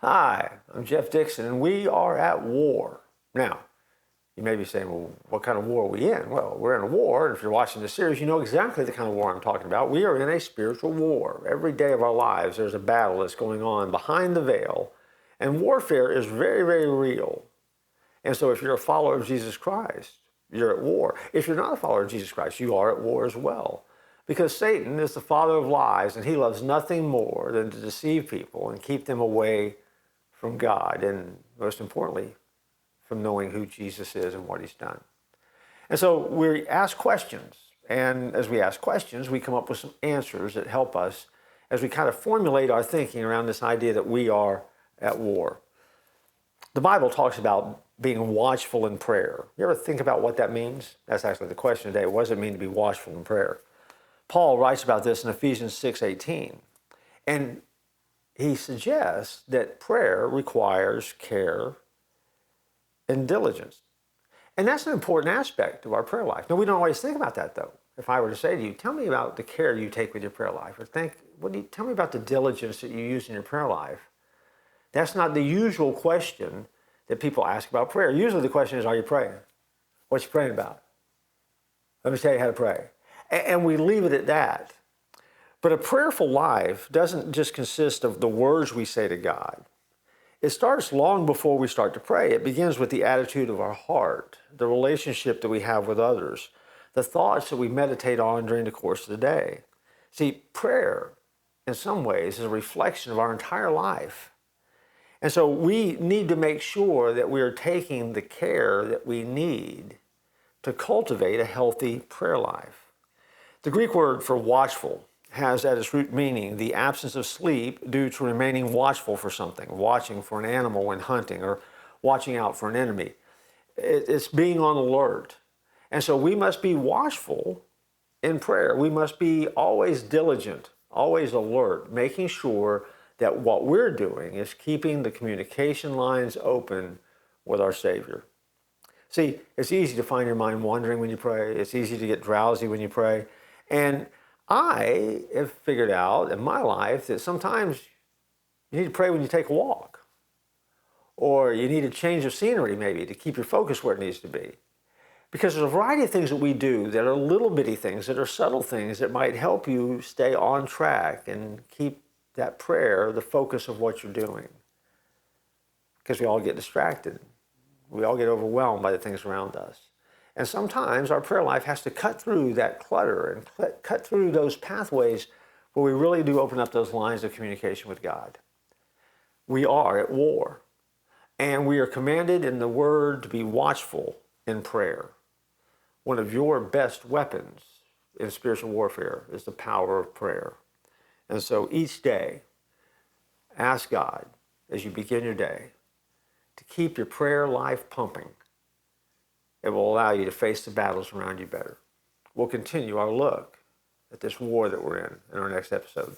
Hi, I'm Jeff Dixon, and we are at war. Now, you may be saying, well, what kind of war are we in? Well, we're in a war, and if you're watching this series, you know exactly the kind of war I'm talking about. We are in a spiritual war. Every day of our lives, there's a battle that's going on behind the veil, and warfare is very, very real. And so if you're a follower of Jesus Christ, you're at war. If you're not a follower of Jesus Christ, you are at war as well. Because Satan is the father of lies, and he loves nothing more than to deceive people and keep them away from God, and most importantly, from knowing who Jesus is and what he's done. And so we ask questions, and as we ask questions, we come up with some answers that help us as we kind of formulate our thinking around this idea that we are at war. The Bible talks about being watchful in prayer. You ever think about what that means? That's actually the question today. What does it mean to be watchful in prayer? Paul writes about this in Ephesians 6:18. And he suggests that prayer requires care and diligence. And that's an important aspect of our prayer life. Now, we don't always think about that, though. If I were to say to you, tell me about the care you take with your prayer life, or tell me about the diligence that you use in your prayer life. That's not the usual question that people ask about prayer. Usually the question is, are you praying? What you praying about? Let me tell you how to pray. And we leave it at that. But a prayerful life doesn't just consist of the words we say to God. It starts long before we start to pray. It begins with the attitude of our heart, the relationship that we have with others, the thoughts that we meditate on during the course of the day. See, prayer, in some ways, is a reflection of our entire life. And so we need to make sure that we are taking the care that we need to cultivate a healthy prayer life. The Greek word for watchful has at its root meaning the absence of sleep due to remaining watchful for something, watching for an animal when hunting or watching out for an enemy. It's being on alert. And so we must be watchful in prayer. We must be always diligent, always alert, making sure that what we're doing is keeping the communication lines open with our Savior. See, it's easy to find your mind wandering when you pray. It's easy to get drowsy when you pray. And I have figured out in my life that sometimes you need to pray when you take a walk, or you need a change of scenery maybe to keep your focus where it needs to be. Because there's a variety of things that we do that are little bitty things, that are subtle things that might help you stay on track and keep that prayer the focus of what you're doing. Because we all get distracted. We all get overwhelmed by the things around us. And sometimes our prayer life has to cut through that clutter and cut through those pathways where we really do open up those lines of communication with God. We are at war, and we are commanded in the Word to be watchful in prayer. One of your best weapons in spiritual warfare is the power of prayer. And so each day, ask God as you begin your day to keep your prayer life pumping. It will allow you to face the battles around you better. We'll continue our look at this war that we're in our next episode.